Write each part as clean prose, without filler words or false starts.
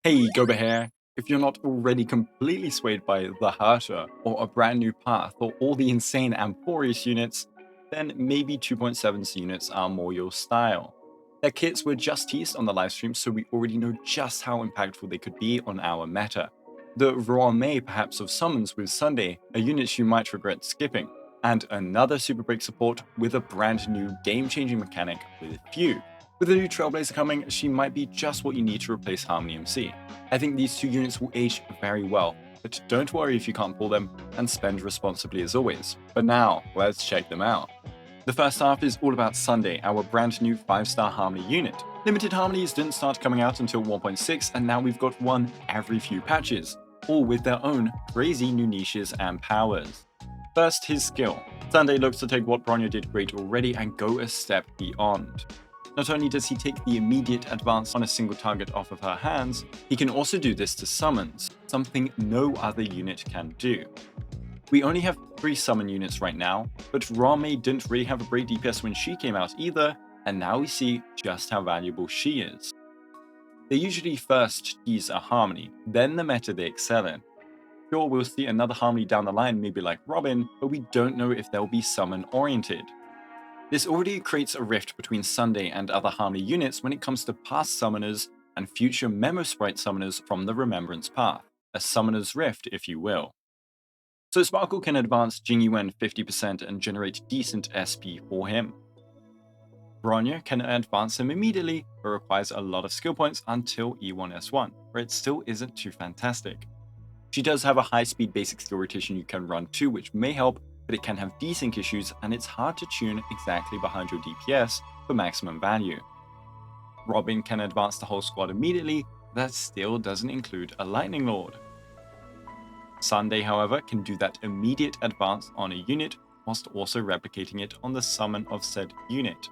Hey, Guoba here. If you're not already completely swayed by the Herrscher, or a brand new path, or all the insane Amporius units, then maybe 2.7's units are more your style. Their kits were just teased on the livestream, so we already know just how impactful they could be on our meta. The Rerun perhaps of summons with Sunday, a unit you might regret skipping, and another super break support with a brand new game-changing mechanic with Fugue. With a new Trailblazer coming, she might be just what you need to replace Harmony MC. I think these two units will age very well, but don't worry if you can't pull them, and spend responsibly as always. But now, let's check them out. The first half is all about Sunday, our brand new 5-star Harmony unit. Limited Harmonies didn't start coming out until 1.6, and now we've got one every few patches, all with their own crazy new niches and powers. First, his skill. Sunday looks to take what Bronya did great already and go a step beyond. Not only does he take the immediate advance on a single target off of her hands, he can also do this to summons, something no other unit can do. We only have 3 summon units right now, but Rame didn't really have a great DPS when she came out either, and now we see just how valuable she is. They usually first tease a Harmony, then the meta they excel in. Sure, we'll see another Harmony down the line, maybe like Robin, but we don't know if they'll be summon oriented. This already creates a rift between Sunday and other Harmony units when it comes to past summoners and future Memo Sprite summoners from the Remembrance path, a summoner's rift if you will. So Sparkle can advance Jing Yuan 50% and generate decent SP for him. Bronya can advance him immediately, but requires a lot of skill points until E1S1, where it still isn't too fantastic. She does have a high speed basic skill rotation you can run too, which may help, but it can have desync issues and it's hard to tune exactly behind your DPS for maximum value. Robin can advance the whole squad immediately, but that still doesn't include a Lightning Lord. Sunday, however, can do that immediate advance on a unit, whilst also replicating it on the summon of said unit.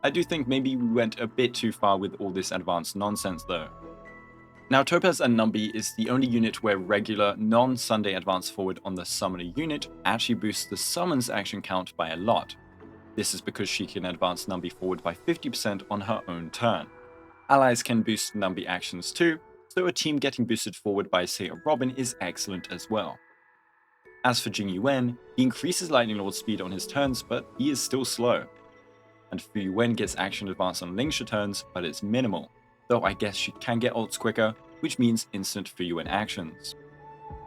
I do think maybe we went a bit too far with all this advanced nonsense though. Now Topaz and Numby is the only unit where regular, non-Sunday advance forward on the summoner unit actually boosts the summons action count by a lot. This is because she can advance Numby forward by 50% on her own turn. Allies can boost Numby actions too, so a team getting boosted forward by say a Robin is excellent as well. As for Jing Yuan, he increases Lightning Lord's speed on his turns, but he is still slow. And Fu Yuan gets action advance on Lingsha turns, but it's minimal, though I guess she can get ults quicker, which means instant Fu Yuan actions.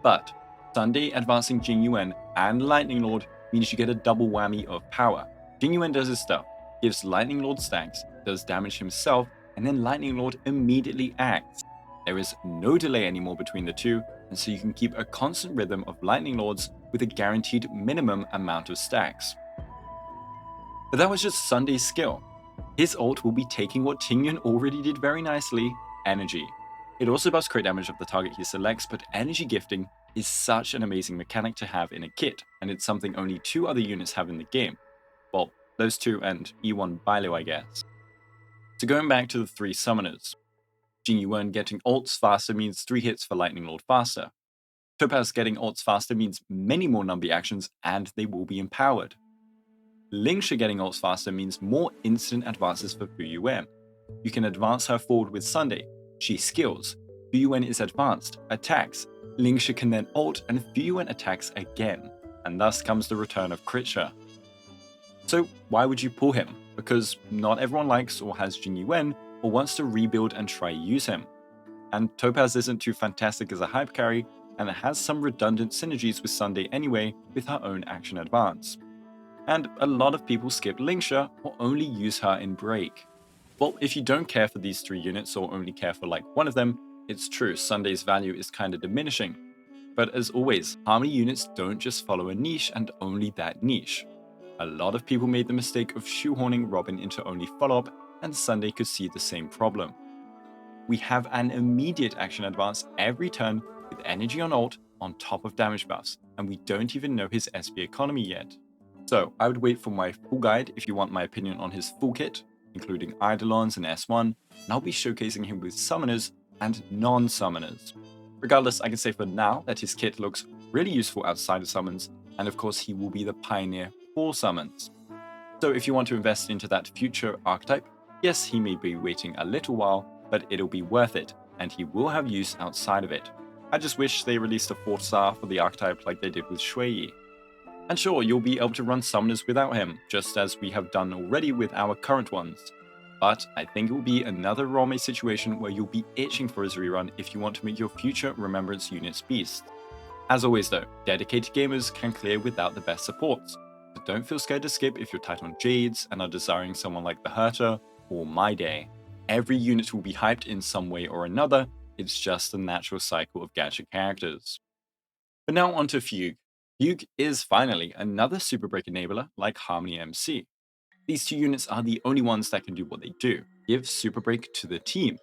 But Sunday advancing Jing Yuan and Lightning Lord means you get a double whammy of power. Jing Yuan does his stuff, gives Lightning Lord stacks, does damage himself, and then Lightning Lord immediately acts. There is no delay anymore between the two, and so you can keep a constant rhythm of Lightning Lords with a guaranteed minimum amount of stacks. But that was just Sunday's skill. His ult will be taking what Jing Yuan already did very nicely, energy. It also buffs crit damage of the target he selects, but energy gifting is such an amazing mechanic to have in a kit, and it's something only 2 other units have in the game. Well, those 2 and E1 Bilo, I guess. So going back to the 3 summoners. Jing Yuan getting ults faster means 3 hits for Lightning Lord faster. Topaz getting ults faster means many more Numby actions, and they will be empowered. Lingsha getting ults faster means more instant advances for Fu Yuan. You can advance her forward with Sunday. She skills. Fu Yuan is advanced, attacks. Lingsha can then ult and Fu Yuan attacks again. And thus comes the return of Critcha. So why would you pull him? Because not everyone likes or has Jing Yuan or wants to rebuild and try use him. And Topaz isn't too fantastic as a hype carry, and it has some redundant synergies with Sunday anyway with her own action advance. And a lot of people skip Lingsha or only use her in break. Well, if you don't care for these 3 units or only care for like one of them, it's true, Sunday's value is kinda diminishing. But as always, Harmony units don't just follow a niche and only that niche. A lot of people made the mistake of shoehorning Robin into only follow-up, and Sunday could see the same problem. We have an immediate action advance every turn with energy on ult on top of damage buffs, and we don't even know his SP economy yet. So I would wait for my full guide if you want my opinion on his full kit, including Eidolons and S1, and I'll be showcasing him with summoners and non-summoners. Regardless, I can say for now that his kit looks really useful outside of summons, and of course he will be the pioneer for summons. So if you want to invest into that future archetype, yes, he may be waiting a little while, but it'll be worth it, and he will have use outside of it. I just wish they released a 4th star for the archetype like they did with Shui. And sure, you'll be able to run summoners without him, just as we have done already with our current ones. But I think it will be another Rame situation where you'll be itching for his rerun if you want to make your future Remembrance units beasts. As always though, dedicated gamers can clear without the best supports, so don't feel scared to skip if you're tight on Jades and are desiring someone like the Herter or My Day. Every unit will be hyped in some way or another, it's just the natural cycle of gacha characters. But now onto Fugue. Fugue is finally another Super Break enabler like Harmony MC. These two units are the only ones that can do what they do, give Super Break to the team.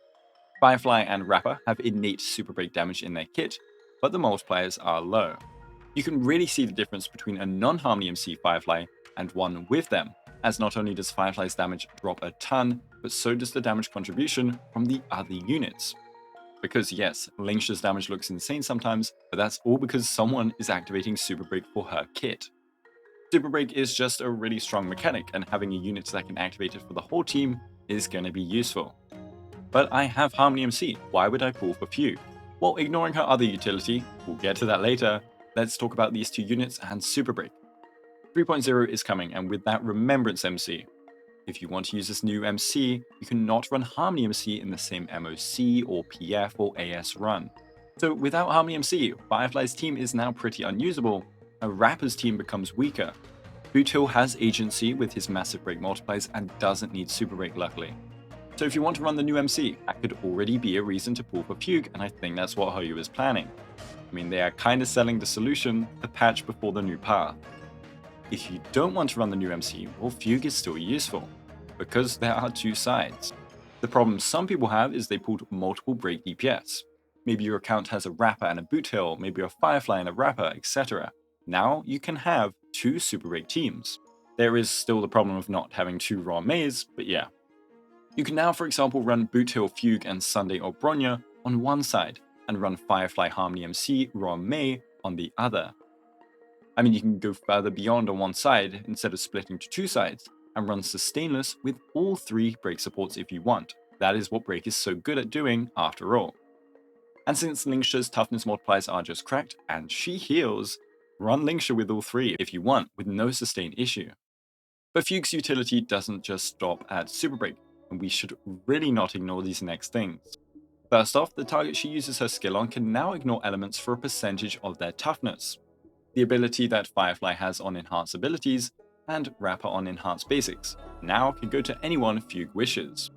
Firefly and Rapper have innate Super Break damage in their kit, but the multipliers are low. You can really see the difference between a non-Harmony MC Firefly and one with them, as not only does Firefly's damage drop a ton, but so does the damage contribution from the other units. Because yes, Lingsha's damage looks insane sometimes, but that's all because someone is activating Super Break for her kit. Super Break is just a really strong mechanic, and having a unit that can activate it for the whole team is going to be useful. But I have Harmony MC, why would I pull for Fugue? Well, ignoring her other utility, we'll get to that later, let's talk about these two units and Super Break. 3.0 is coming, and with that Remembrance MC. If you want to use this new MC, you cannot run Harmony MC in the same MOC or PF or AS run. So without Harmony MC, Firefly's team is now pretty unusable. A Rapper's team becomes weaker. Boothill has agency with his massive break multipliers and doesn't need Super Break luckily. So if you want to run the new MC, that could already be a reason to pull for Fugue, and I think that's what Hoyu is planning. I mean, they are kinda selling the solution, the patch before the new path. If you don't want to run the new MC, well, Fugue is still useful, because there are two sides. The problem some people have is they pulled multiple break DPS. Maybe your account has a Rapper and a Boothill, maybe a Firefly and a Rapper, etc. Now you can have two Super Break teams. There is still the problem of not having two raw Mays, but yeah. You can now, for example, run Boothill, Fugue, and Sunday or Bronya on one side, and run Firefly, Harmony MC, raw May on the other. I mean, you can go further beyond on one side instead of splitting to two sides, and run Sustainless with all three break supports if you want. That is what Break is so good at doing after all. And since Lingsha's toughness multipliers are just cracked, and she heals, run Lingsha with all three if you want, with no sustained issue. But Fugue's utility doesn't just stop at Super Break, and we should really not ignore these next things. First off, the target she uses her skill on can now ignore elements for a percentage of their toughness. The ability that Firefly has on enhanced abilities, and Rapper on enhanced basics, now can go to anyone Fugue wishes.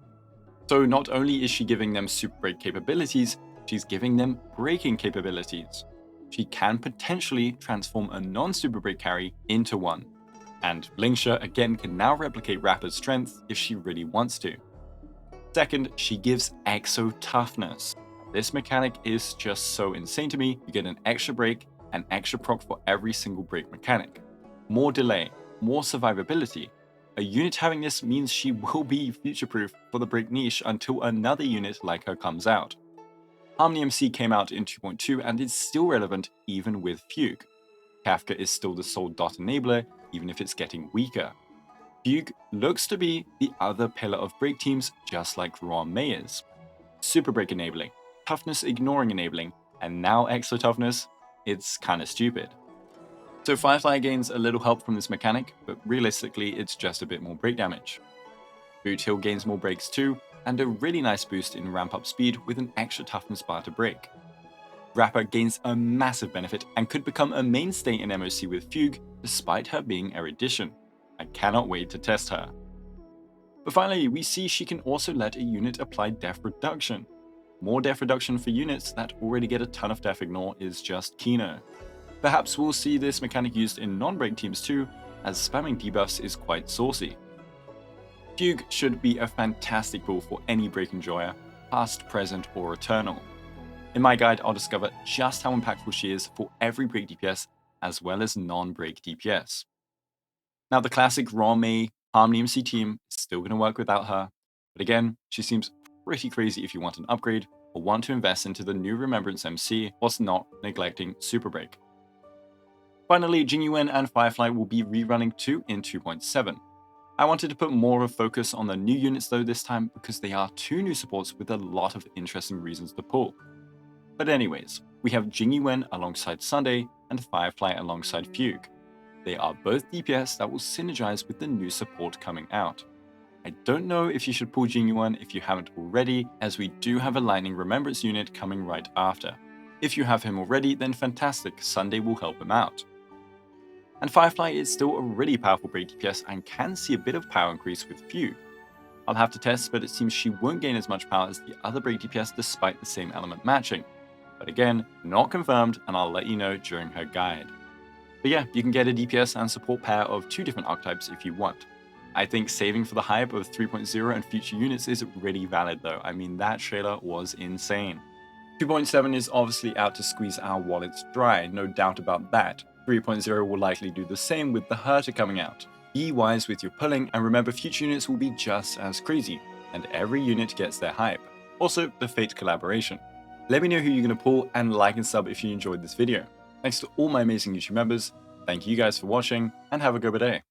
So not only is she giving them Super Break capabilities, she's giving them breaking capabilities. She can potentially transform a non-Super Break carry into one. And Lingsha again can now replicate Rapper's strength if she really wants to. Second, she gives Exo Toughness. This mechanic is just so insane to me. You get an extra break and extra proc for every single break mechanic. More delay, more survivability. A unit having this means she will be future-proof for the break niche until another unit like her comes out. Harmony MC came out in 2.2 and is still relevant even with Fugue. Kafka is still the sole dot enabler, even if it's getting weaker. Fugue looks to be the other pillar of break teams, just like Raw May is. Super Break enabling, Toughness ignoring enabling, and now Extra Toughness, it's kinda stupid. So Firefly gains a little help from this mechanic, but realistically it's just a bit more break damage. Boothill gains more breaks too, and a really nice boost in ramp up speed with an extra toughness bar to break. Rapper gains a massive benefit and could become a mainstay in MOC with Fugue despite her being erudition. I cannot wait to test her. But finally, we see she can also let a unit apply def reduction. More def reduction for units that already get a ton of def ignore is just keener. Perhaps we'll see this mechanic used in non-break teams too, as spamming debuffs is quite saucy. Fugue should be a fantastic pull for any break enjoyer, past, present, or eternal. In my guide, I'll discover just how impactful she is for every break DPS as well as non-break DPS. Now the classic raw May Harmony MC team is still going to work without her, but again, she seems pretty crazy if you want an upgrade or want to invest into the new Remembrance MC whilst not neglecting Super Break. Finally, Jing Yuan and Firefly will be rerunning 2 in 2.7. I wanted to put more of a focus on the new units though this time because they are 2 new supports with a lot of interesting reasons to pull. But anyways, we have Jing Yuan alongside Sunday and Firefly alongside Fugue. They are both DPS that will synergize with the new support coming out. I don't know if you should pull Jing Yuan if you haven't already, as we do have a Lightning Remembrance unit coming right after. If you have him already, then fantastic, Sunday will help him out. And Firefly is still a really powerful break DPS and can see a bit of power increase with Fugue. I'll have to test, but it seems she won't gain as much power as the other break DPS despite the same element matching. But again, not confirmed, and I'll let you know during her guide. But yeah, you can get a DPS and support pair of 2 different archetypes if you want. I think saving for the hype of 3.0 and future units is really valid though. I mean, that trailer was insane. 2.7 is obviously out to squeeze our wallets dry, no doubt about that. 3.0 will likely do the same with the Herter coming out. Be wise with your pulling, and remember future units will be just as crazy, and every unit gets their hype. Also, the Fate collaboration. Let me know who you're going to pull, and like and sub if you enjoyed this video. Thanks to all my amazing YouTube members, thank you guys for watching, and have a good day.